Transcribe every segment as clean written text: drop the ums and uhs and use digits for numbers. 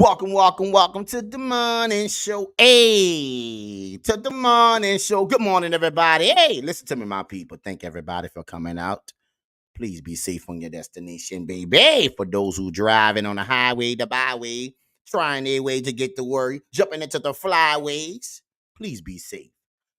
Welcome to the morning show. Hey, to the morning show. Good morning, everybody. Hey, listen to me, my people. Thank everybody for coming out. Please be safe on your destination, baby. For those who driving on the highway, the byway, trying their way to get to work, jumping into the flyways. Please be safe.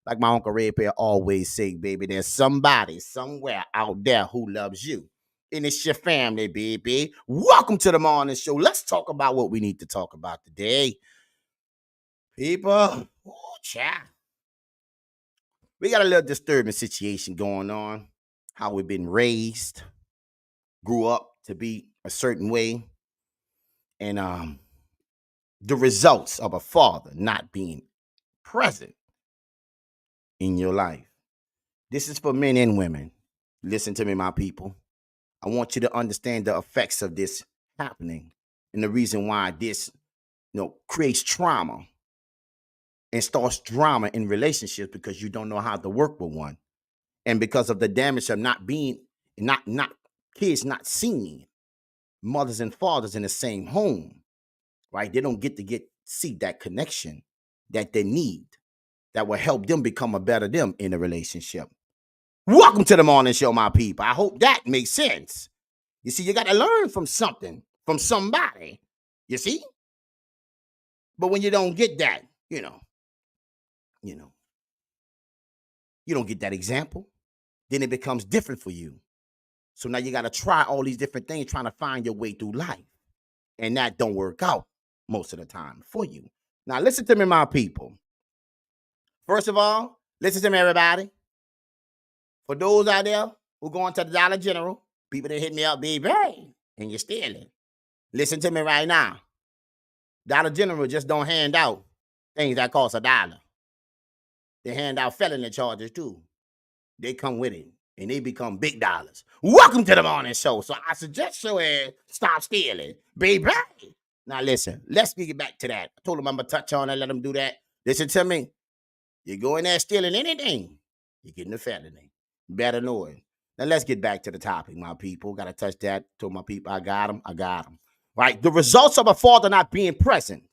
Like my Uncle Red Bear always say, baby, there's somebody somewhere out there who loves you. And it's your family, baby. Welcome to the morning show. Let's talk about what we need to talk about today. People, child. We got a little disturbing situation going on. How we've been raised, grew up to be a certain way, and the results of a father not being present in your life. This is for men and women. Listen to me, my people. I want you to understand the effects of this happening and the reason why this, creates trauma and starts drama in relationships because you don't know how to work with one, and because of the damage of not being, not kids not seeing mothers and fathers in the same home, right? They don't get to see that connection that they need that will help them become a better them in a relationship. Welcome to the morning show, my people. I hope that makes sense. You see, you got to learn from something, from somebody, you see? But when you don't get that, you don't get that example, then it becomes different for you. So now you got to try all these different things trying to find your way through life. And that don't work out most of the time for you. Now, listen to me, my people. First of all, listen to me, everybody. For those out there who going to the Dollar General, people that hit me up, baby, and you're stealing. Listen to me right now. Dollar General just don't hand out things that cost $1. They hand out felony charges too. They come with it, and they become big dollars. Welcome to the morning show. So I suggest your ass stop stealing, baby. Now listen, let's get back to that. I told them I'm gonna touch on and let them do that. Listen to me. You go in there stealing anything, you're getting a felony. Better know it. Now let's get back to the topic, my people. Gotta touch that. Told my people I got them. Right? The results of a father not being present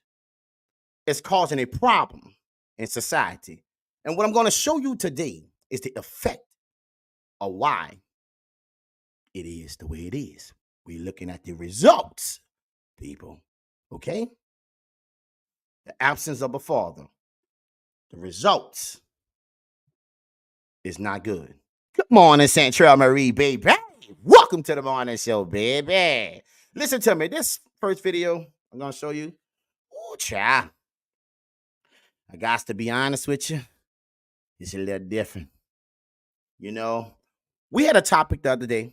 is causing a problem in society. And what I'm going to show you today is the effect of why it is the way it is. We're looking at the results, people. Okay? The absence of a father. The results is not good. Good morning, Central Marie, baby. Welcome to the morning show, baby. Listen to me. This first video I'm going to show you. Ooh, child. I got to be honest with you. It's a little different. We had a topic the other day.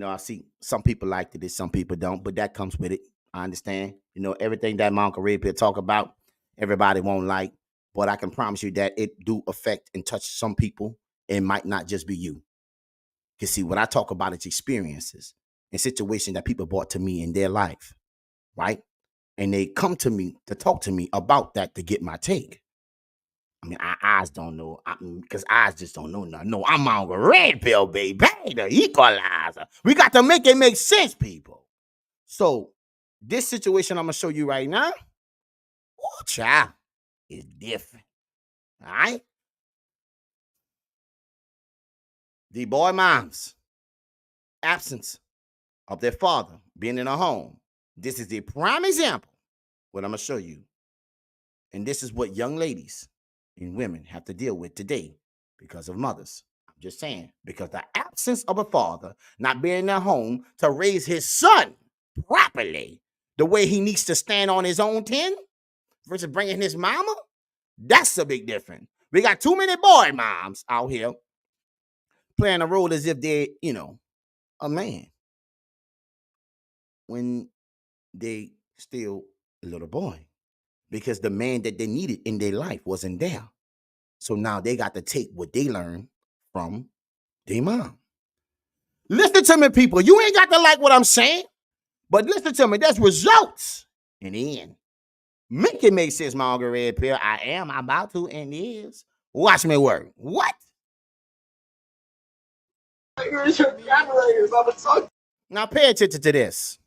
I see some people liked it, some people don't, but that comes with it. I understand. Everything that my Uncle Red Pill talk about, everybody won't like, but I can promise you that it do affect and touch some people. It might not just be you. You see, what I talk about is experiences and situations that people brought to me in their life, right? And they come to me to talk to me about that to get my take. I mean, our eyes don't know, because eyes just don't know nothing. No, I'm on a red pill, baby, the equalizer. We got to make it make sense, people. So, this situation I'm going to show you right now, child, is different. All right? The boy moms, absence of their father being in a home. This is the prime example what I'm going to show you. And this is what young ladies and women have to deal with today because of mothers. I'm just saying, because the absence of a father not being in their home to raise his son properly, the way he needs to stand on his own 10 versus bringing his mama, that's a big difference. We got too many boy moms out here playing a role as if they're, a man when they still a little boy, because the man that they needed in their life wasn't there. So now they got to take what they learned from their mom. Listen to me, people. You ain't got to like what I'm saying, but listen to me. There's results in the end. Make it make sense, Margaret Red Pill. I'm about to, and is. Watch me work. What? Now pay attention to this.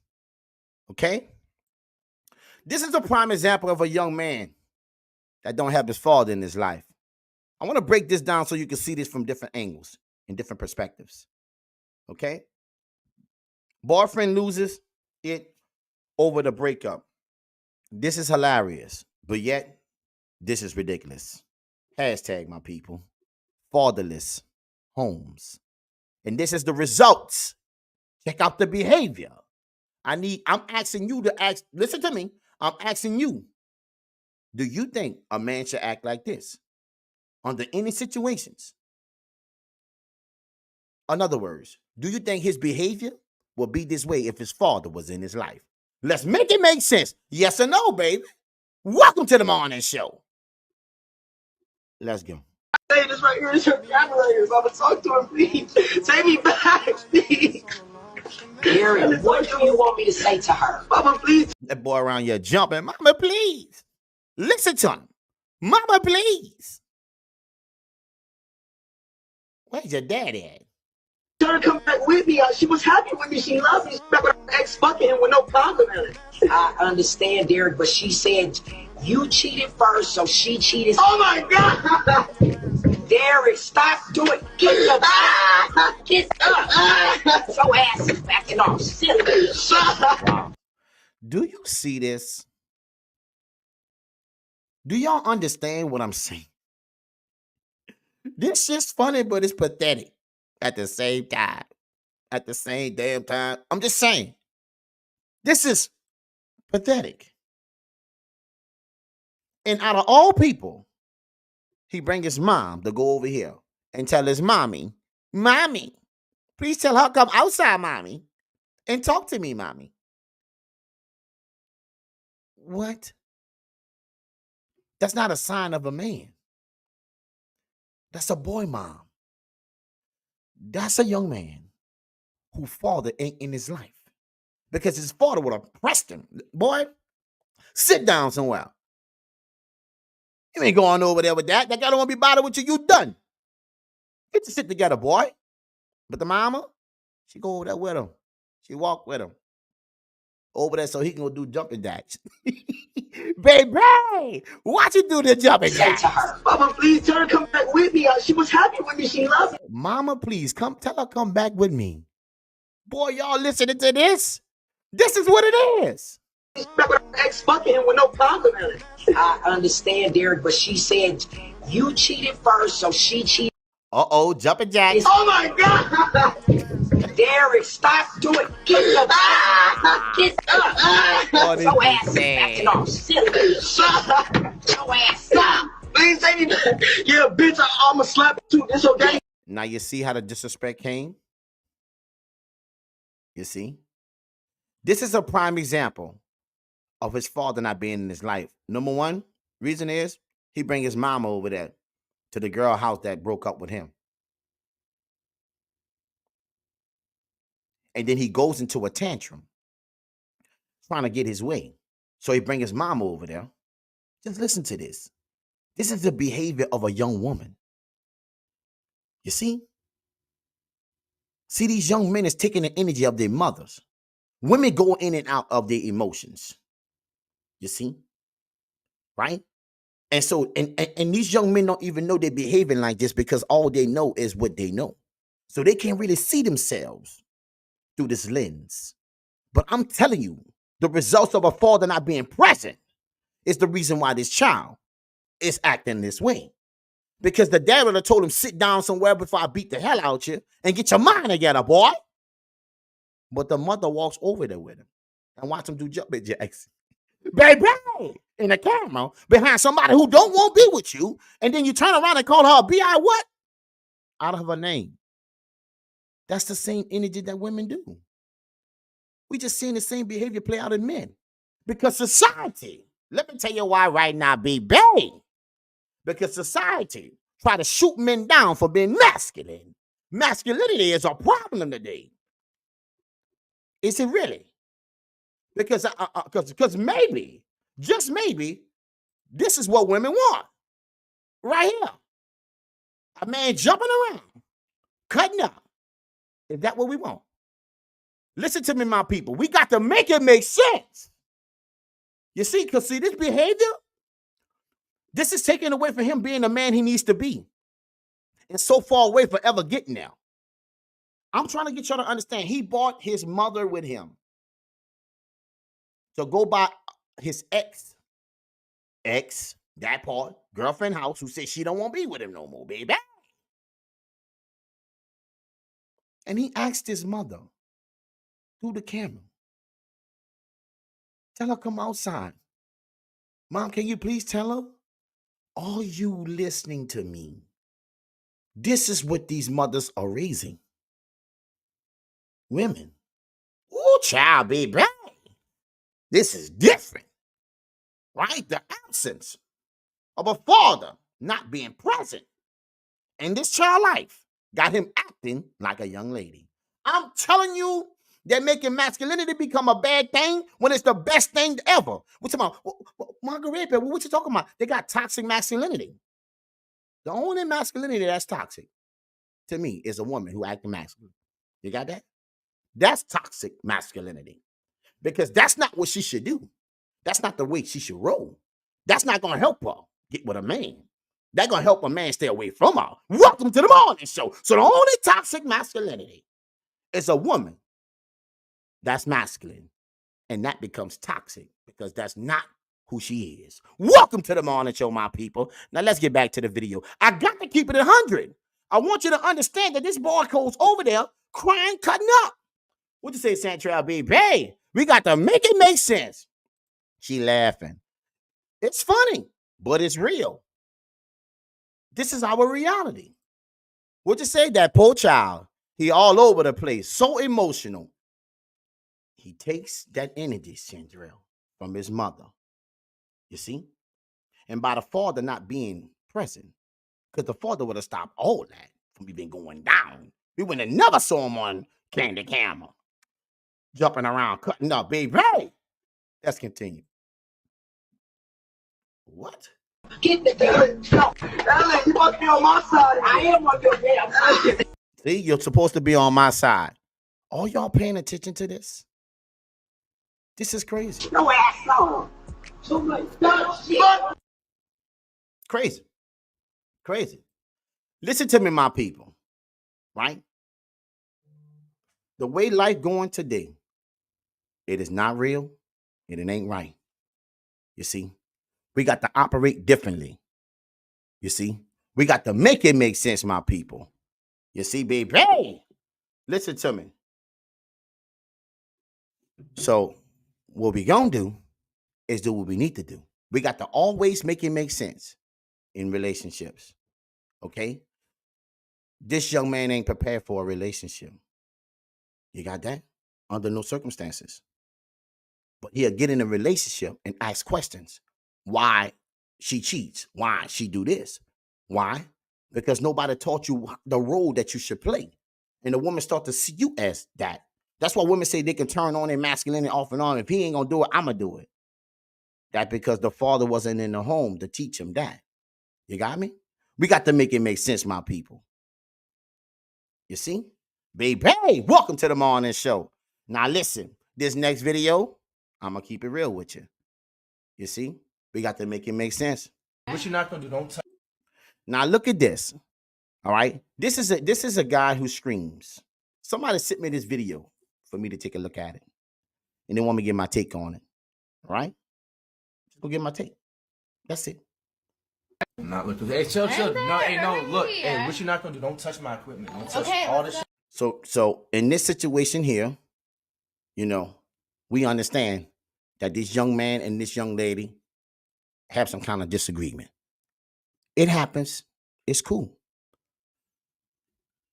Okay? This is a prime example of a young man that don't have his father in his life. I want to break this down so you can see this from different angles and different perspectives. Okay? Boyfriend loses it over the breakup. This is hilarious, but yet this is ridiculous. Hashtag my people. Fatherless homes. And this is the results. Check out the behavior. I'm asking you to ask, listen to me. I'm asking you, do you think a man should act like this under any situations? In other words, do you think his behavior will be this way if his father was in his life? Let's make it make sense. Yes or no, baby? Welcome to the morning show. Let's go. Hey, this right here is your camera right here. Mama, talk to him, please. Take me back, please. Aaron, what do you want me to say to her? Mama, please. That boy around here jumping. Mama, please. Listen to him. Mama, please. Where's your daddy at? Tell her to come back with me. She was happy with me. She loved me. She's back with her ex fucking him with no problem in it. I understand, Derek, but she said you cheated first, so she cheated. Oh my God! Derek, stop doing. Get up. Get up. Your ass is backing off. Silly. Wow. Do you see this? Do y'all understand what I'm saying? This shit's funny, but it's pathetic at the same time. At the same damn time. I'm just saying. This is pathetic. And out of all people, he bring his mom to go over here and tell his mommy, please tell her come outside, mommy, and talk to me, mommy. What? That's not a sign of a man. That's a boy mom. That's a young man whose father ain't in his life. Because his father would have pressed him. Boy, sit down somewhere. You ain't going over there with that. That guy don't want to be bothered with you. You done. Get your shit together, boy. But the mama, she go over there with him. She walk with him. Over there so he can go do jumping jacks. Baby, watch you do the jumping jacks. Say to her. Mama, please tell her to come back with me. She was happy with me. She loved me. Mama, please come tell her come back with me. Boy, y'all listening to this? This is what it is. She's back with her ex fucking him with no problem in it. I understand, Derek, but she said you cheated first, so she cheated. Uh-oh, jumping jacks. Oh my God! Derek, stop doing. Get up. Get up. Oh, this Your is ass is sad. backing off. Silly. Your ass up. Please say me back. Yeah, bitch, I'ma slap you too. It's okay. Now you see how the disrespect came? You see? This is a prime example of his father not being in his life. Number one, reason is he bring his mama over there to the girl house that broke up with him. And then he goes into a tantrum trying to get his way. So he bring his mama over there. Just listen to this. This is the behavior of a young woman. You see? See, these young men is taking the energy of their mothers. Women go in and out of their emotions. You see? Right? And so, and these young men don't even know they're behaving like this because all they know is what they know. So they can't really see themselves through this lens. But I'm telling you, the results of a father not being present is the reason why this child is acting this way. Because the dad would have told him, sit down somewhere before I beat the hell out you and get your mind together, boy. But the mother walks over there with him and watch him do jumping jacks. Baby, in the camera, behind somebody who don't want to be with you, and then you turn around and call her a B.I. what? Out of her name. That's the same energy that women do. We just seeing the same behavior play out in men. Because society, let me tell you why right now, baby. Because society try to shoot men down for being masculine. Masculinity is a problem today. Is it really? Because maybe, just maybe, this is what women want. Right here. A man jumping around, cutting up. Is that what we want? Listen to me, my people. We got to make it make sense. You see, because see, this behavior, this is taken away from him being the man he needs to be. And so far away from ever getting there. I'm trying to get y'all to understand. He brought his mother with him to go by his ex, that part, girlfriend house, who said she don't want to be with him no more, baby. And he asked his mother through the camera, tell her come outside. Mom, can you please tell her? Are you listening to me? This is what these mothers are raising. Women. Oh, child, baby. This is different. Right? The absence of a father not being present in this child life got him acting like a young lady. I'm telling you, they're making masculinity become a bad thing when it's the best thing ever. What's about Margaret? What you talking about? They got toxic masculinity. The only masculinity that's toxic to me is a woman who acts masculine. You got that? That's toxic masculinity because that's not what she should do. That's not the way she should roll. That's not going to help her get with a man. That's going to help a man stay away from her. Welcome to the morning show. So the only toxic masculinity is a woman that's masculine, and that becomes toxic because that's not who she is. Welcome to the morning show, my people. Now let's get back to the video. I got to keep it at 100. I want you to understand that this boy goes over there crying, cutting up. What you say, Santrell, baby? Hey, we got to make it make sense. She laughing. It's funny, but it's real. This is our reality. What you say? That poor child, he all over the place, so emotional. He takes that energy, Santrell, from his mother. You see? And by the father not being present, because the father would have stopped all that from even going down. We would have never saw him on Candy Camera. Jumping around, cutting up, baby. Hey! Let's continue. What? Get the girl. Ellen, you must be on my side. I am on your damn side. See, you're supposed to be on my side. Are y'all paying attention to this? This is crazy. No asshole. So much dumb shit. Crazy. Crazy. Listen to me, my people. Right? The way life going today, it is not real and it ain't right. You see? We got to operate differently. You see? We got to make it make sense, my people. You see, baby? Hey! Listen to me. So, what we gonna do is do what we need to do. We got to always make it make sense in relationships. Okay? This young man ain't prepared for a relationship. You got that? Under no circumstances. But he'll get in a relationship and ask questions. Why she cheats? Why she do this? Why? Because nobody taught you the role that you should play. And the women start to see you as that. That's why women say they can turn on their masculinity off and on. If he ain't going to do it, I'm going to do it. That's because the father wasn't in the home to teach him that. You got me? We got to make it make sense, my people. You see? Baby, hey, welcome to the morning show. Now listen, this next video, I'm going to keep it real with you. You see? We got to make it make sense. What you're not going to do, don't touch. Now look at this. All right? This is a guy who screams. Somebody sent me this video for me to take a look at it. And they want me to get my take on it. All right? Just go get my take. That's it. I'm not looking. Hey, chill. No, hey, no, look. Hey, what you're not going to do, don't touch my equipment. Don't touch all this shit. So in this situation here, you know, we understand that this young man and this young lady have some kind of disagreement. It happens. It's cool.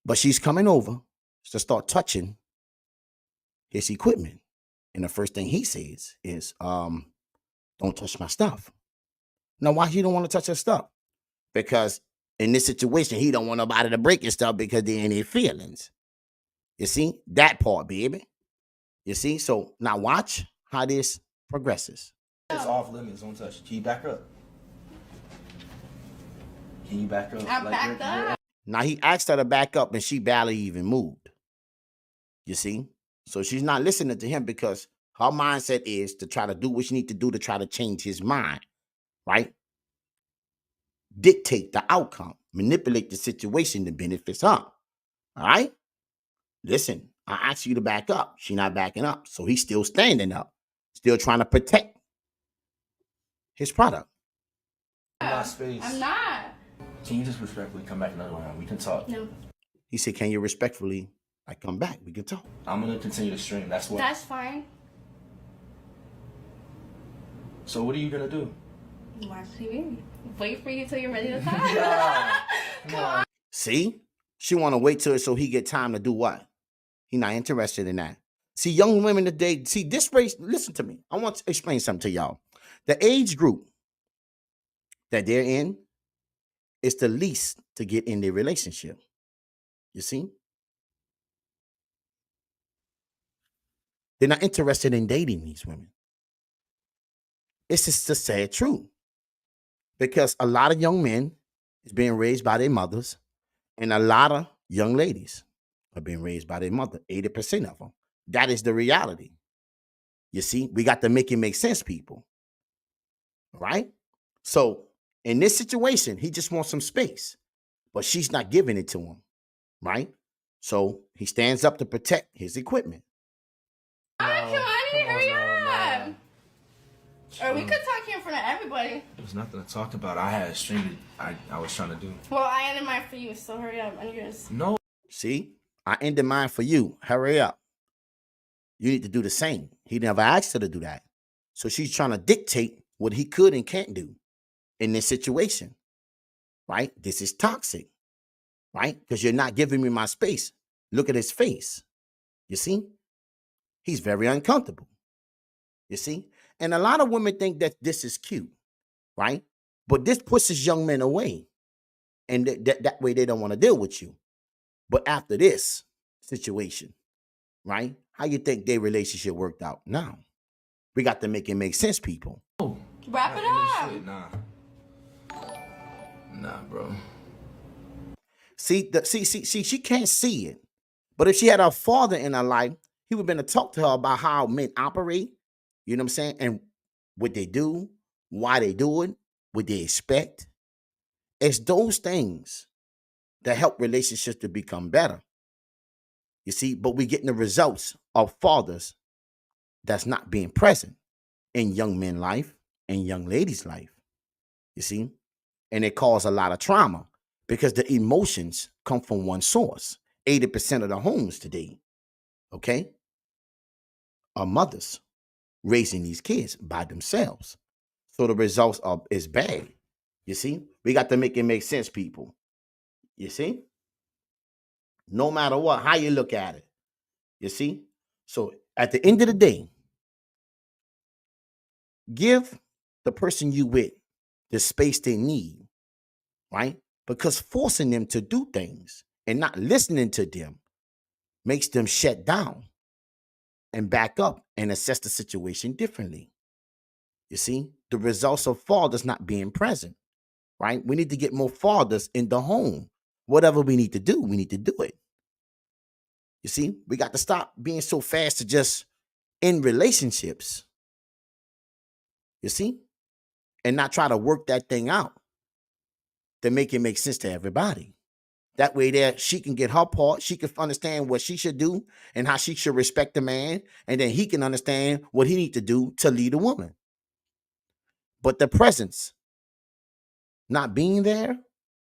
But she's coming over to start touching his equipment. And the first thing he says is, don't touch my stuff. Now, why he don't want to touch her stuff? Because in this situation, he don't want nobody to break his stuff because there ain't any feelings. You see? That part, baby. You see? So now watch how this progresses. It's off limits. Don't touch. Can you back up? Can you back up? I'm backed up. Now he asked her to back up and she barely even moved. You see? So she's not listening to him because Her mindset is to try to do what she need to do to try to change his mind, right? Dictate the outcome, manipulate the situation that benefits her. All right? Listen, I asked you to back up. She not backing up. So he's still standing up, still trying to protect his product. Space. I'm not. Can you just respectfully come back another round? We can talk. No. He said, can you respectfully come back? We can talk. I'm going to continue to stream. That's what. That's fine. So what are you going to do? Watch TV. Wait for you till you're ready to talk. Come on. See? She want to wait till it so he get time to do what? He not interested in that. See, young women today, see this race, listen to me. I want to explain something to y'all. The age group that they're in is the least to get in their relationship. You see? They're not interested in dating these women. It's just the sad truth. Because a lot of young men is being raised by their mothers, and a lot of young ladies are being raised by their mother, 80% of them. That is the reality. You see, we got to make it make sense, people. Right? So in this situation, he just wants some space, but she's not giving it to him. Right? So he stands up to protect his equipment. Hurry up. Or we could talk here in front of everybody. There's nothing to talk about. I had a stream that I was trying to do. Well, I ended mine for you, so hurry up on yours. No. See, I ended mine for you. Hurry up. You need to do the same. He never asked her to do that. So she's trying to dictate what he could and can't do in this situation. Right? This is toxic. Right? Because you're not giving me my space. Look at his face. You see? He's very uncomfortable. You see? And a lot of women think that this is cute. Right? But this pushes young men away. And that way they don't want to deal with you. But after this situation, right? How you think their relationship worked out? Now, we got to make it make sense, people. Wrap it up. Nah, bro. See, she can't see it. But if she had her father in her life, he would have been to talk to her about how men operate, you know what I'm saying? And what they do, why they do it, what they expect. It's those things that help relationships to become better. You see, but we're getting the results of fathers that's not being present in young men's life and young ladies' life. You see? And it causes a lot of trauma because the emotions come from one source. 80% of the homes today, okay, are mothers raising these kids by themselves. So the results is bad. You see? We got to make it make sense, people. You see? No matter what, how you look at it. You see? So at the end of the day, give the person you with the space they need, right? Because forcing them to do things and not listening to them makes them shut down and back up and assess the situation differently. You see? The results of fathers not being present, right? We need to get more fathers in the home. Whatever we need to do, we need to do it. You see, we got to stop being so fast to just end relationships. You see? And not try to work that thing out to make it make sense to everybody. That way there, she can get her part. She can understand what she should do and how she should respect the man. And then he can understand what he needs to do to lead a woman. But the presence not being there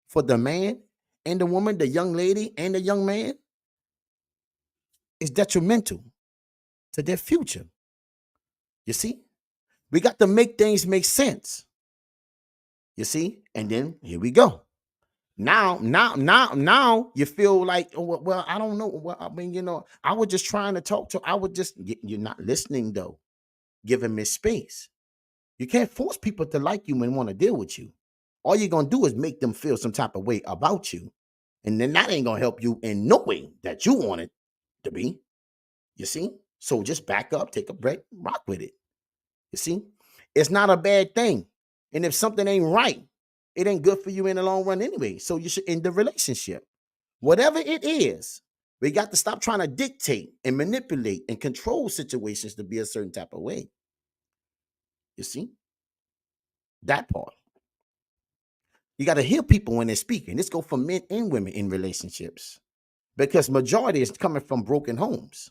for the man and the woman, the young lady and the young man, is detrimental to their future. You see? We got to make things make sense. You see? And then here we go. Now you feel like, oh, well, I don't know. Well, I mean, you know, I was just trying to talk to, you're not listening though. Give him his space. You can't force people to like you and want to deal with you. All you're going to do is make them feel some type of way about you. And then that ain't going to help you in no way that you want it to be. You see? So just back up, take a break, rock with it. You see? It's not a bad thing. And if something ain't right, it ain't good for you in the long run anyway. So you should end the relationship. Whatever it is, We got to stop trying to dictate and manipulate and control situations to be a certain type of way. You see? That part. You got to hear people when they're speaking. This go for men and women in relationships. Because majority is coming from broken homes.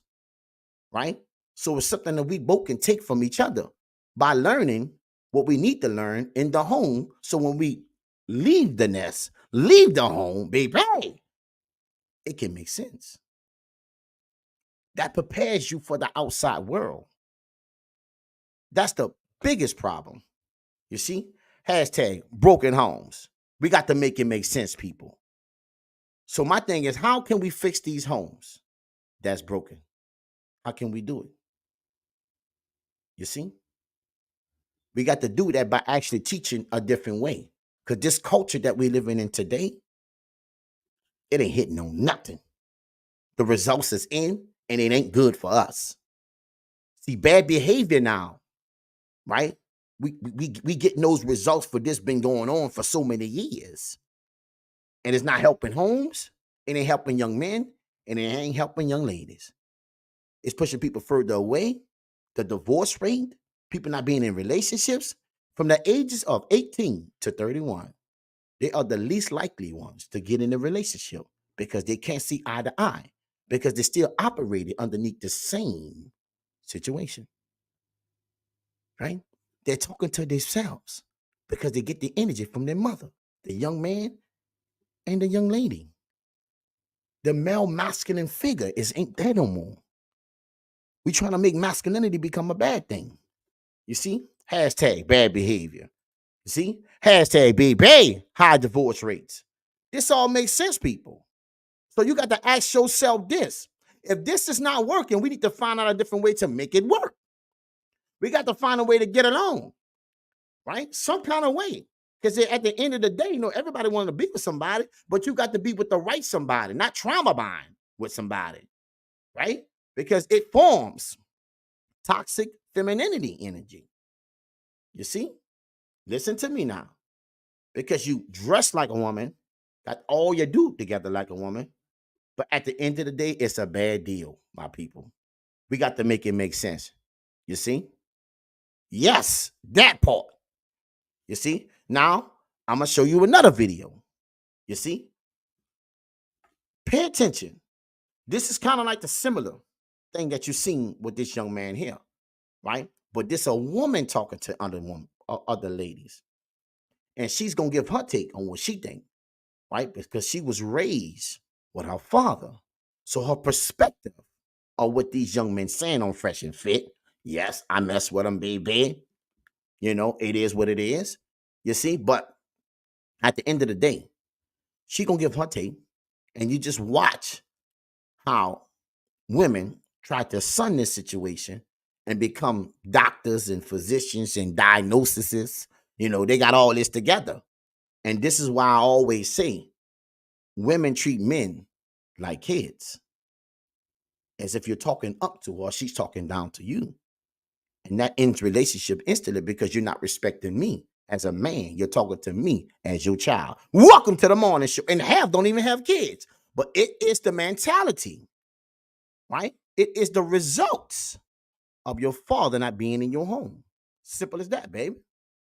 Right? So it's something that we both can take from each other by learning what we need to learn in the home. So when we leave the nest, leave the home, baby, it can make sense. That prepares you for the outside world. That's the biggest problem. You see? Hashtag broken homes. We got to make it make sense, people. So my thing is, how can we fix these homes that's broken? How can we do it? You see? We got to do that by actually teaching a different way. Because this culture that we're living in today, it ain't hitting on nothing. The results is in, and it ain't good for us. See, bad behavior now, right? We getting those results for this been going on for so many years. And it's not helping homes, it ain't helping young men, and it ain't helping young ladies. It's pushing people further away. The divorce rate, people not being in relationships from the ages of 18 to 31. They are the least likely ones to get in a relationship because they can't see eye to eye, because they're still operating underneath the same situation. Right? They're talking to themselves because they get the energy from their mother, the young man and the young lady. The male masculine figure ain't there no more. We trying to make masculinity become a bad thing. You see? Hashtag bad behavior. You see? Hashtag baby, high divorce rates. This all makes sense, people. So you got to ask yourself this. If this is not working, we need to find out a different way to make it work. We got to find a way to get along, right? Some kind of way. Because at the end of the day, everybody wants to be with somebody, but you got to be with the right somebody, not trauma bond with somebody, right? Because it forms toxic femininity energy. You see? Listen to me now. Because you dress like a woman, got all you do together like a woman, but at the end of the day, it's a bad deal, my people. We got to make it make sense. You see? Yes, that part. You see? Now, I'm going to show you another video. You see? Pay attention. This is kind of like the similar thing that you've seen with this young man here, right? But this a woman talking to other ladies. And she's going to give her take on what she thinks, right? Because she was raised with her father. So her perspective of what these young men saying on Fresh and Fit, yes, I mess with them, baby. It is what it is. You see? But at the end of the day, she going to give her take. And you just watch how women try to sun this situation and become doctors and physicians and diagnoses. They got all this together. And this is why I always say women treat men like kids. As if you're talking up to her, she's talking down to you. And that ends relationship instantly because you're not respecting me as a man. You're talking to me as your child. Welcome to the morning show. And half don't even have kids. But it is the mentality, right? It is the results of your father not being in your home. Simple as that, baby.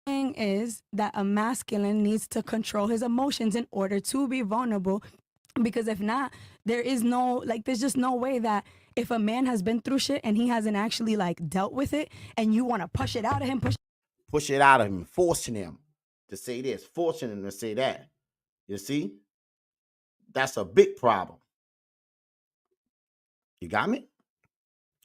Thing is that a masculine needs to control his emotions in order to be vulnerable, because if not, there's just no way that if a man has been through shit and he hasn't actually dealt with it, and you want to push it out of him, push it out of him, forcing him to say this, forcing him to say that. You see? That's a big problem. You got me?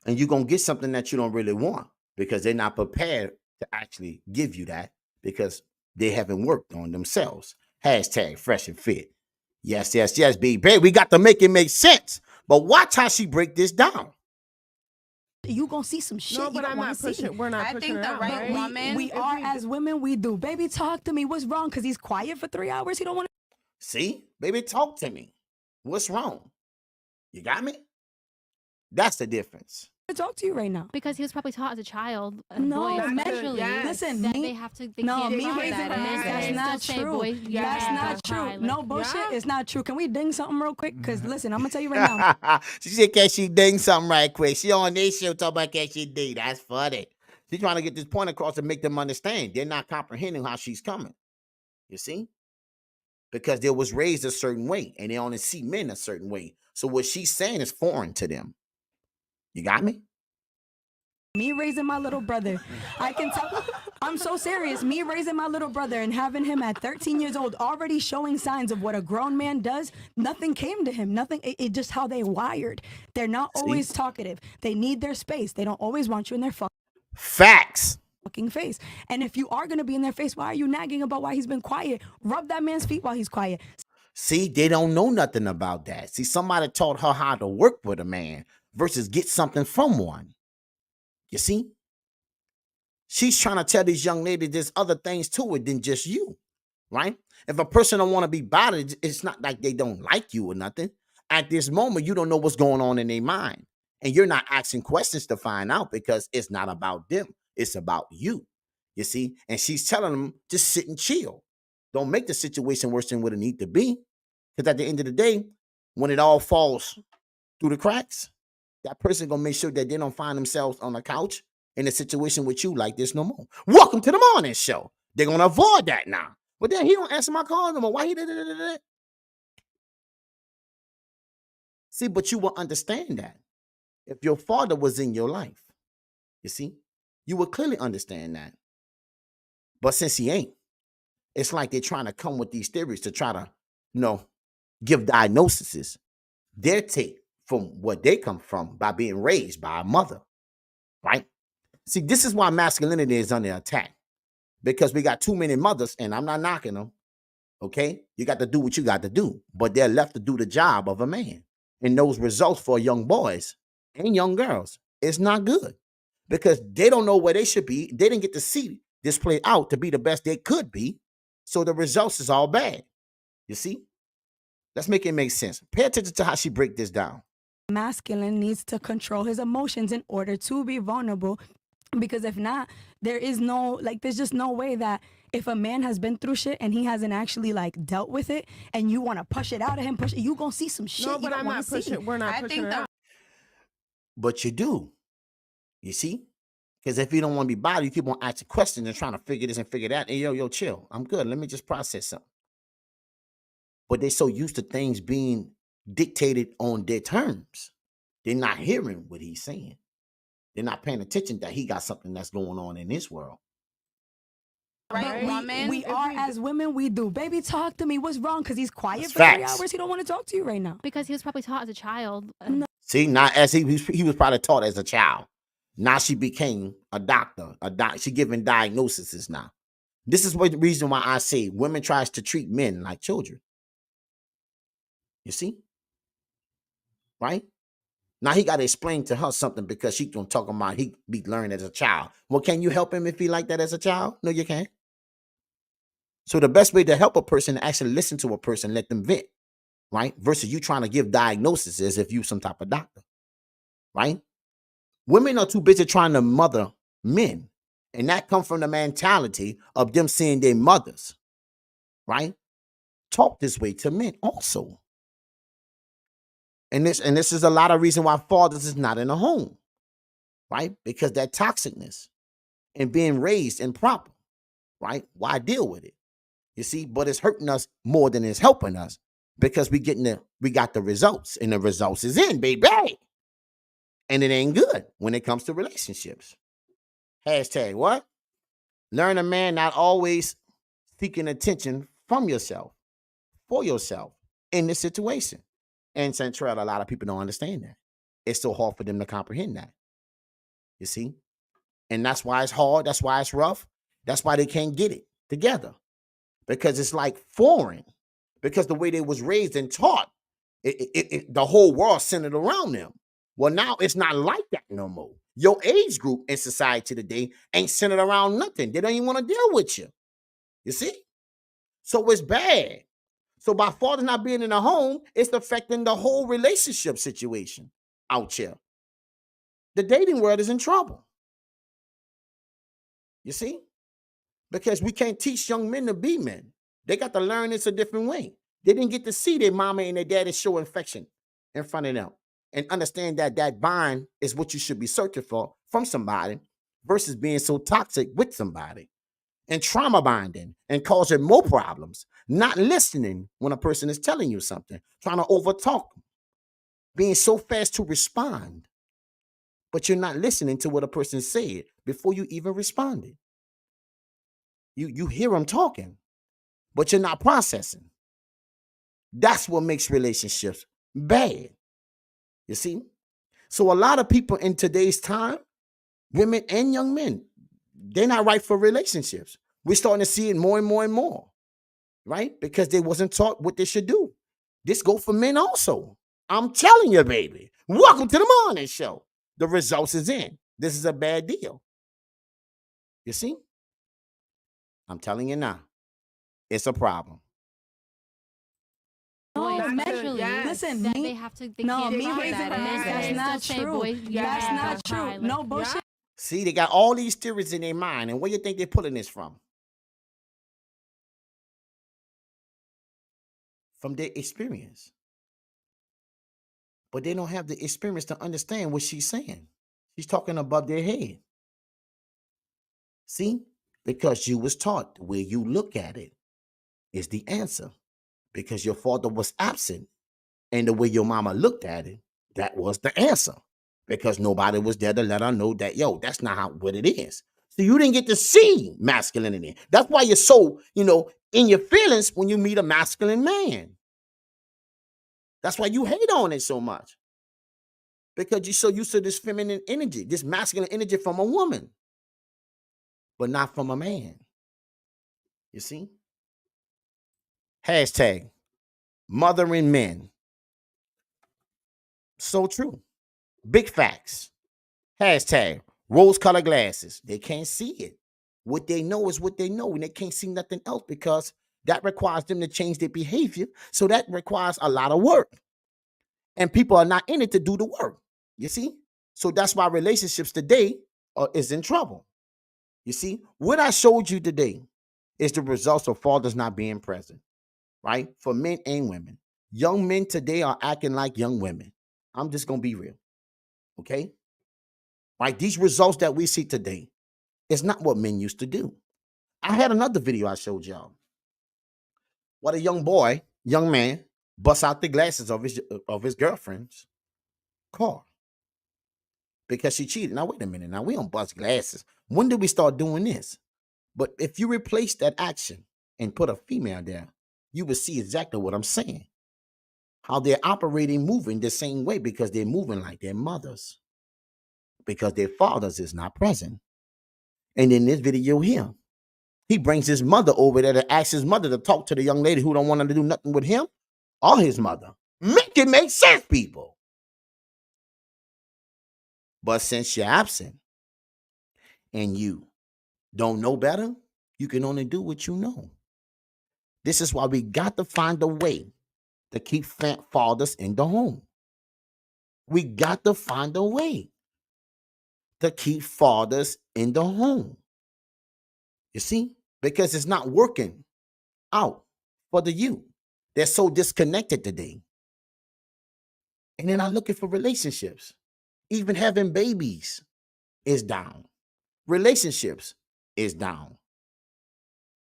And you're going to get something that you don't really want because they're not prepared to actually give you that because they haven't worked on themselves. Hashtag Fresh and Fit. Yes, baby. We got to make it make sense. But watch how she break this down. You gonna see some shit. No, but I'm not pushing. We're not pushing her out. Right woman. We are as women. We do. Baby, talk to me. What's wrong? Because he's quiet for 3 hours. He don't want to. See, baby, talk to me. What's wrong? You got me? That's the difference. talk to you right now. Because he was probably taught as a child. No, especially. listen, that they have to. They no, can't me cry raising that. my that's not true. That's not true. No bullshit. It's not true. Can we ding something real quick? Because listen, I'm gonna tell you right now. She said, "Can she ding something right quick?" She on this show talking about can she ding. That's funny. She's trying to get this point across and make them understand. They're not comprehending how she's coming. You see? Because they was raised a certain way and they only see men a certain way. So what she's saying is foreign to them. You got me? Me raising my little brother, I can tell. I'm so serious. Me raising my little brother and having him at 13 years old already showing signs of what a grown man does. Nothing came to him. Nothing. It just how they wired. They're not always talkative. They need their space. They don't always want you in their facts. Fucking face. And if you are going to be in their face, why are you nagging about why he's been quiet? Rub that man's feet while he's quiet. See, they don't know nothing about that. See, somebody taught her how to work with a man versus get something from one. You see? She's trying to tell these young ladies there's other things to it than just you, right? If a person don't want to be bothered, it's not like they don't like you or nothing. At this moment, you don't know what's going on in their mind. And you're not asking questions to find out because it's not about them. It's about you, you see? And she's telling them, just sit and chill. Don't make the situation worse than what it need to be. Because at the end of the day, when it all falls through the cracks, that person going to make sure that they don't find themselves on the couch in a situation with you like this no more. Welcome to the morning show. They're going to avoid that now. But then he don't answer my call no more. Why he did it? See, but you will understand that. If your father was in your life, you see, you would clearly understand that. But since he ain't, it's like they're trying to come with these theories to try to, give diagnoses. Their take from what they come from by being raised by a mother, right? See, this is why masculinity is under attack. Because we got too many mothers, and I'm not knocking them, okay? You got to do what you got to do. But they're left to do the job of a man. And those results for young boys and young girls is not good. Because they don't know where they should be. They didn't get to see this play out to be the best they could be. So the results is all bad. You see? Let's make it make sense. Pay attention to how she break this down. Masculine needs to control his emotions in order to be vulnerable. Because if not, there's just no way that if a man has been through shit and he hasn't actually dealt with it and you want to push it out of him, you going to see some shit. No, but I'm not pushing. We're not pushing it out. But you do. You see? Because if you don't want to be bothered, you keep on asking questions and trying to figure this and figure that. Hey, yo, chill. I'm good. Let me just process something. But they're so used to things being dictated on their terms. They're not hearing what he's saying. They're not paying attention that he got something that's going on in this world. Right. We are as women, we do. Baby, talk to me. What's wrong? Because he's quiet That's for facts. 3 hours. He don't want to talk to you right now. Because he was probably taught as a child. No. See, not as he was probably taught as a child. Now she became a doctor. She giving diagnoses now. This is the reason why I say women tries to treat men like children. You see? Right? Now he got to explain to her something because she gonna talk about he be learning as a child. Well, can you help him if he like that as a child? No, you can't. So the best way to help a person is actually listen to a person, let them vent, right? Versus you trying to give diagnoses as if you some type of doctor, right? Women are too busy trying to mother men, and that comes from the mentality of them seeing their mothers, right? Talk this way to men also. And this is a lot of reason why fathers is not in a home, right? Because that toxicness and being raised improper, right? Why deal with it? You see, but it's hurting us more than it's helping us because we got the results, and the results is in, baby. And it ain't good when it comes to relationships. Hashtag what? Learn a man not always seeking attention from yourself, for yourself in this situation. And Central, a lot of people don't understand that. It's so hard for them to comprehend that. You see? And that's why it's hard. That's why it's rough. That's why they can't get it together. Because it's like foreign. Because the way they was raised and taught, the whole world centered around them. Well, now it's not like that no more. Your age group in society today ain't centered around nothing. They don't even want to deal with you. You see? So it's bad. So by fathers not being in the home, it's affecting the whole relationship situation out here. the dating world is in trouble. You see? Because we can't teach young men to be men. They got to learn this a different way. They didn't get to see their mama and their daddy show affection in front of them and understand that that bond is what you should be searching for from somebody versus being so toxic with somebody and trauma bonding and causing more problems, not listening when a person is telling you something, trying to overtalk, being so fast to respond, but you're not listening to what a person said before you even responded. You hear them talking, but you're not processing. That's what makes relationships bad. You see? So a lot of people in today's time, women and young men, they're not right for relationships. We're starting to see it more and more and more, right? Because they wasn't taught what they should do. This go for men also. I'm telling you, baby. Welcome to the morning show. The results is in. This is a bad deal. You see? I'm telling you now. It's a problem. No, Boys, men, especially, listen, that me, they have to. They no, can't me cry raising that her in. hand, They that's still not say, true. boys, you That's have not to cry. true. No Like, bullshit. See, they got all these theories in their mind. And where you think they're pulling this from? From their experience. But they don't have the experience to understand what she's saying. She's talking above their head. See? Because you was taught the way you look at it is the answer. Because your father was absent. And the way your mama looked at it, that was the answer. Because nobody was there to let her know that, yo, that's not what it is. So you didn't get to see masculinity. That's why you're so, in your feelings when you meet a masculine man. That's why you hate on it so much. Because you're so used to this feminine energy, this masculine energy from a woman, but not from a man. You see? Hashtag mothering men. So true. Big facts. Hashtag rose-colored glasses. They can't see it. What they know is what they know, and they can't see nothing else because that requires them to change their behavior. So that requires a lot of work. And people are not in it to do the work. You see? So that's why relationships today is in trouble. You see? What I showed you today is the results of fathers not being present, right? For men and women. Young men today are acting like young women. I'm just going to be real. Okay? Right? These results that we see today is not what men used to do. I had another video I showed y'all. What a young man, busts out the glasses of his girlfriend's car because she cheated. Now, wait a minute. Now, we don't bust glasses. When did we start doing this? But if you replace that action and put a female there, you will see exactly what I'm saying. How they're operating, moving the same way because they're moving like their mothers. Because their fathers is not present. And in this video here, he brings his mother over there to ask his mother to talk to the young lady who don't want to do nothing with him or his mother. Make it make sense, people. But since you're absent and you don't know better, you can only do what you know. This is why we got to find a way to keep fathers in the home. We got to find a way to keep fathers in the home. You see? Because it's not working out for the youth. They're so disconnected today. And they're not looking for relationships. Even having babies is down. Relationships is down.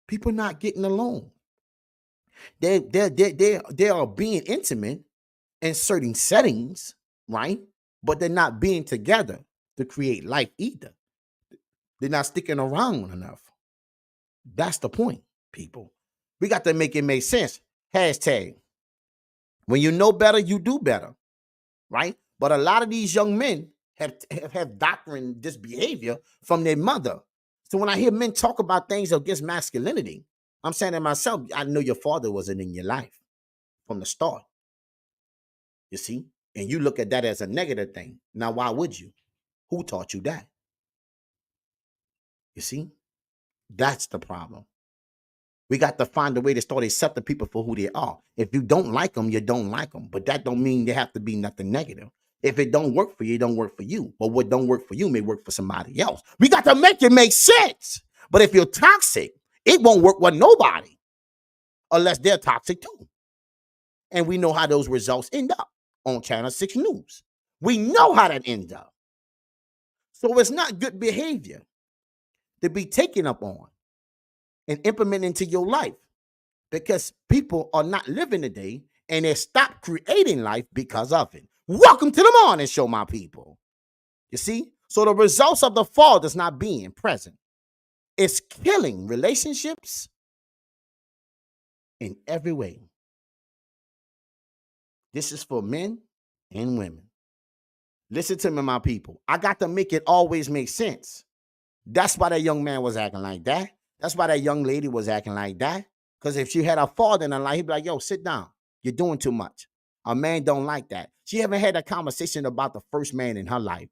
People not getting along. They are being intimate in certain settings, right? But they're not being together to create life either. They're not sticking around enough. That's the point, people. We got to make it make sense. Hashtag. When you know better, you do better, right? But a lot of these young men have doctrine this behavior from their mother. So when I hear men talk about things against masculinity, I'm saying to myself, I know your father wasn't in your life from the start. You see? And you look at that as a negative thing. Now, why would you? Who taught you that? You see? That's the problem. We got to find a way to start accepting people for who they are. If you don't like them, you don't like them. But that don't mean they have to be nothing negative. If it don't work for you, it don't work for you. But what don't work for you may work for somebody else. We got to make it make sense. But if you're toxic, it won't work with nobody unless they're toxic too. And we know how those results end up on Channel 6 News. We know how that ends up. So it's not good behavior to be taken up on and implemented into your life, because people are not living today and they stop creating life because of it. Welcome to the morning show, my people. You see? So the results of the fall is not being present. It's killing relationships in every way. This is for men and women. Listen to me, my people. I got to make it always make sense. That's why that young man was acting like that. That's why that young lady was acting like that. Because if she had a father in her life, he'd be like, yo, sit down. You're doing too much. A man don't like that. She haven't had a conversation about the first man in her life.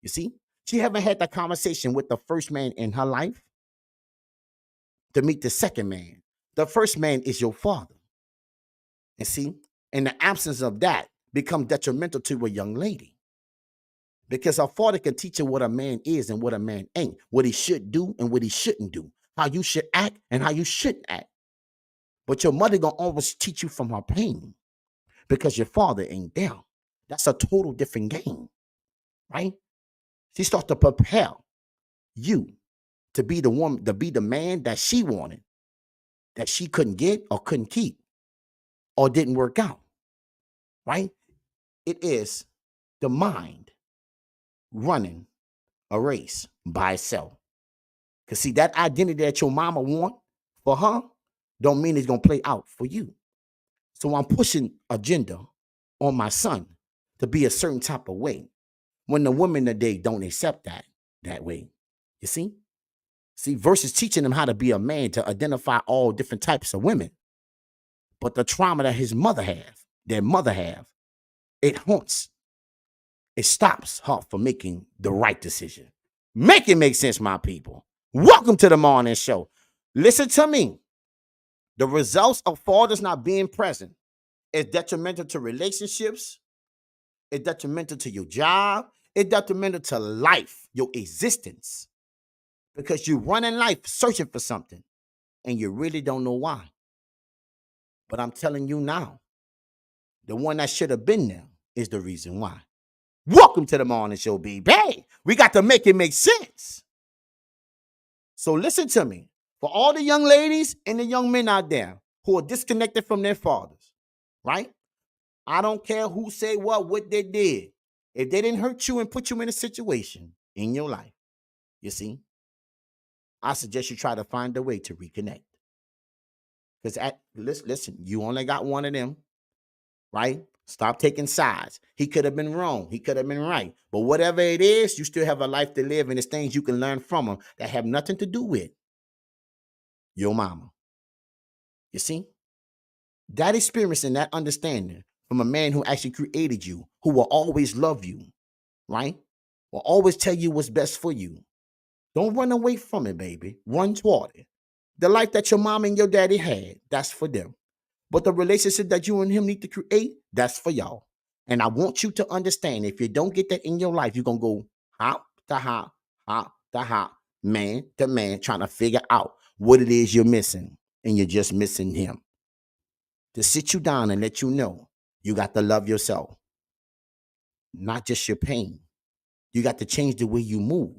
You see? She haven't had that conversation with the first man in her life to meet the second man. The first man is your father. And see? In the absence of that, become detrimental to a young lady. Because a father can teach her what a man is and what a man ain't, what he should do and what he shouldn't do, how you should act and how you shouldn't act. But your mother gonna always teach you from her pain because your father ain't there. That's a total different game, right? She starts to prepare you to be the woman, to be the man that she wanted, that she couldn't get or couldn't keep or didn't work out, right? It is the mind running a race by itself. Because see, that identity that your mama want for her don't mean it's going to play out for you. So I'm pushing agenda on my son to be a certain type of way when the women today don't accept that way. You see? See, versus teaching him how to be a man to identify all different types of women. But the trauma that his mother has, their mother has, it haunts. It stops her from making the right decision. Make it make sense, my people. Welcome to the morning show. Listen to me. The results of fathers not being present is detrimental to relationships. It's detrimental to your job. It's detrimental to life, your existence. Because you're running life searching for something and you really don't know why. But I'm telling you now, the one that should have been there is the reason why. Welcome to the morning show, baby. Hey, we got to make it make sense. So listen to me. For all the young ladies and the young men out there who are disconnected from their fathers, right? I don't care who say what they did. If they didn't hurt you and put you in a situation in your life, you see, I suggest you try to find a way to reconnect. Because listen, you only got one of them, right? Stop taking sides. He could have been wrong. He could have been right. But whatever it is, you still have a life to live, and there's things you can learn from him that have nothing to do with your mama. You see? That experience and that understanding from a man who actually created you, who will always love you, right? Will always tell you what's best for you. Don't run away from it, baby. Run toward it. The life that your mom and your daddy had, that's for them. But the relationship that you and him need to create, that's for y'all. And I want you to understand, if you don't get that in your life, you're going to go hop to hop, man to man, trying to figure out what it is you're missing. And you're just missing him. To sit you down and let you know, you got to love yourself. Not just your pain. You got to change the way you move,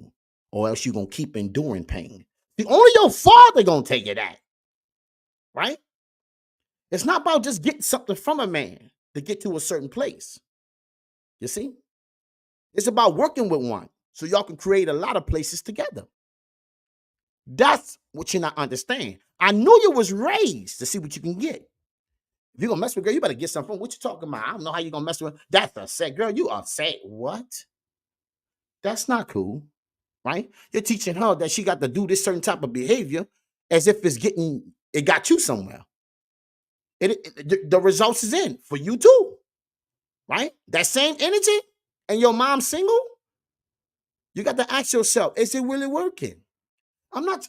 or else you're going to keep enduring pain. Only your father going to take you that. Right? It's not about just getting something from a man to get to a certain place. You see? It's about working with one so y'all can create a lot of places together. That's what you're not understanding. I knew you was raised to see what you can get. If you're going to mess with a girl, you better get something from what you talking about. I don't know how you're going to mess with her. That's a sad girl. You are sad. What? That's not cool. Right? You're teaching her that she got to do this certain type of behavior as if it got you somewhere. The results is in for you too. Right? That same energy and your mom's single, you got to ask yourself, is it really working?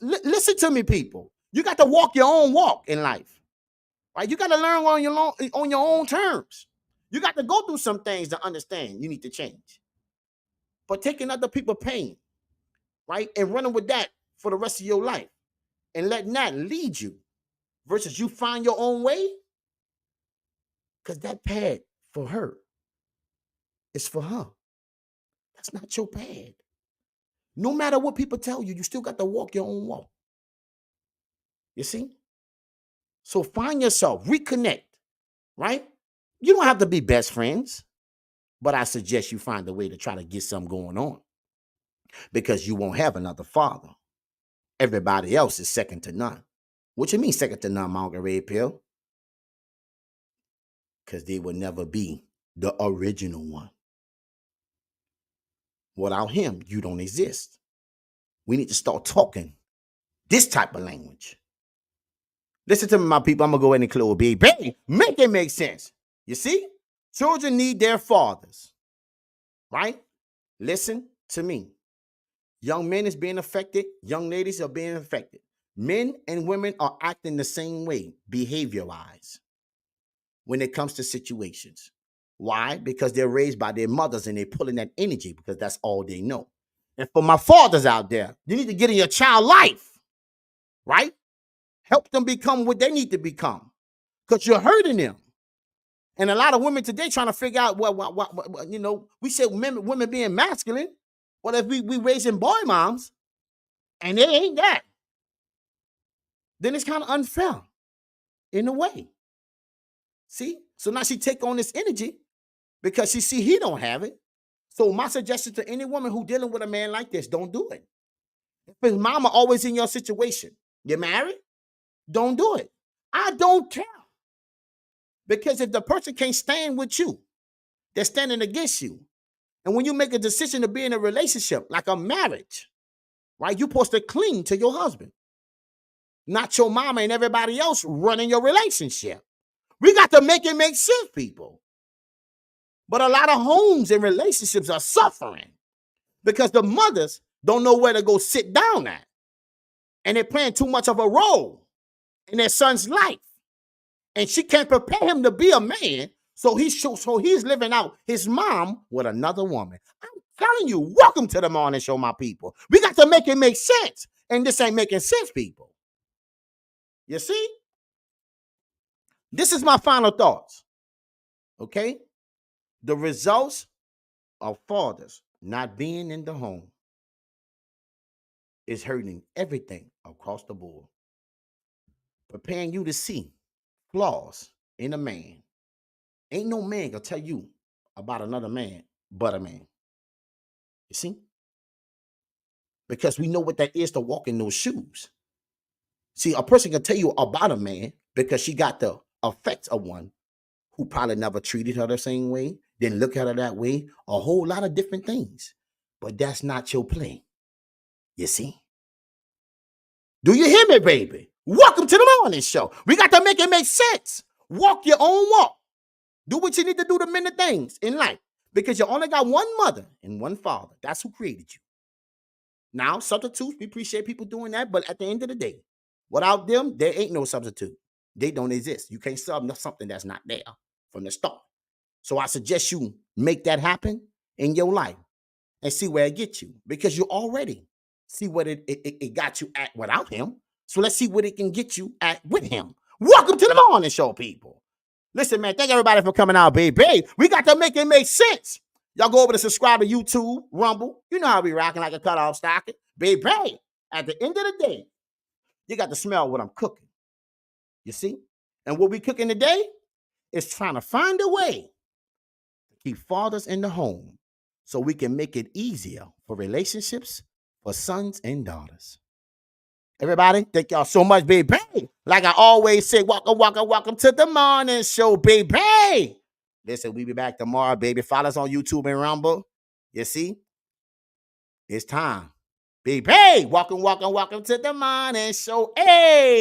Listen to me, people. You got to walk your own walk in life. Right? You got to learn on your own terms. You got to go through some things to understand you need to change. But taking other people's pain, right, and running with that for the rest of your life and letting that lead you versus you find your own way, because that pad for her is for her. That's not your pad. No matter what people tell you, you still got to walk your own walk. You see? So find yourself, reconnect, right? You don't have to be best friends, but I suggest you find a way to try to get something going on because you won't have another father. Everybody else is second to none. What you mean second to none, Mount Red Pill? Because they will never be the original one. Without him, you don't exist. We need to start talking this type of language. Listen to me, my people. I'm going to go ahead and close, baby. Make it make sense. You see? Children need their fathers. Right? Listen to me. Young men is being affected. Young ladies are being affected. Men and women are acting the same way, behavior-wise, when it comes to situations. Why? Because they're raised by their mothers and they're pulling that energy because that's all they know. And for my fathers out there, you need to get in your child life. Right? Help them become what they need to become because you're hurting them. And a lot of women today trying to figure out, what you know, we say women being masculine. What if we raising boy moms and they ain't that? Then it's kind of unfair in a way. See? So now she take on this energy because she see he don't have it. So my suggestion to any woman who dealing with a man like this, don't do it. If his mama always in your situation, you're married, don't do it. I don't care. Because if the person can't stand with you, they're standing against you. And when you make a decision to be in a relationship, like a marriage, right, you're supposed to cling to your husband, not your mama and everybody else running your relationship. We got to make it make sense, people. But a lot of homes and relationships are suffering because the mothers don't know where to go sit down at. And they're playing too much of a role in their son's life. And she can't prepare him to be a man, so he's living out his mom with another woman. I'm telling you, welcome to the morning show, my people. We got to make it make sense. And this ain't making sense, people. You see? This is my final thoughts. Okay? The results of fathers not being in the home is hurting everything across the board. Preparing you to see flaws in a man. Ain't no man gonna tell you about another man but a man. You see? Because we know what that is to walk in those shoes. See, a person can tell you about a man because she got the effects of one who probably never treated her the same way, didn't look at her that way, a whole lot of different things. But that's not your play. You see? Do you hear me, baby? Welcome to the morning show. We got to make it make sense. Walk your own walk. Do what you need to do to many things in life because you only got one mother and one father. That's who created you. Now, substitutes, we appreciate people doing that, but at the end of the day, without them, there ain't no substitute. They don't exist. You can't sub something that's not there from the start. So I suggest you make that happen in your life and see where it gets you because you already see what it got you at without him. So let's see what it can get you at with him. Welcome to the morning show, people. Listen, man, thank everybody for coming out, baby. We got to make it make sense. Y'all go over to subscribe to YouTube, Rumble. You know how we rocking like a cutoff stocking. Baby, at the end of the day, you got to smell what I'm cooking. You see? And what we cooking today is trying to find a way to keep fathers in the home so we can make it easier for relationships for sons and daughters. Everybody, thank y'all so much, baby. Like I always say, welcome to the morning show, baby. Listen, we'll be back tomorrow, baby. Follow us on YouTube and Rumble. You see? It's time. Baby, welcome to the morning show. Hey!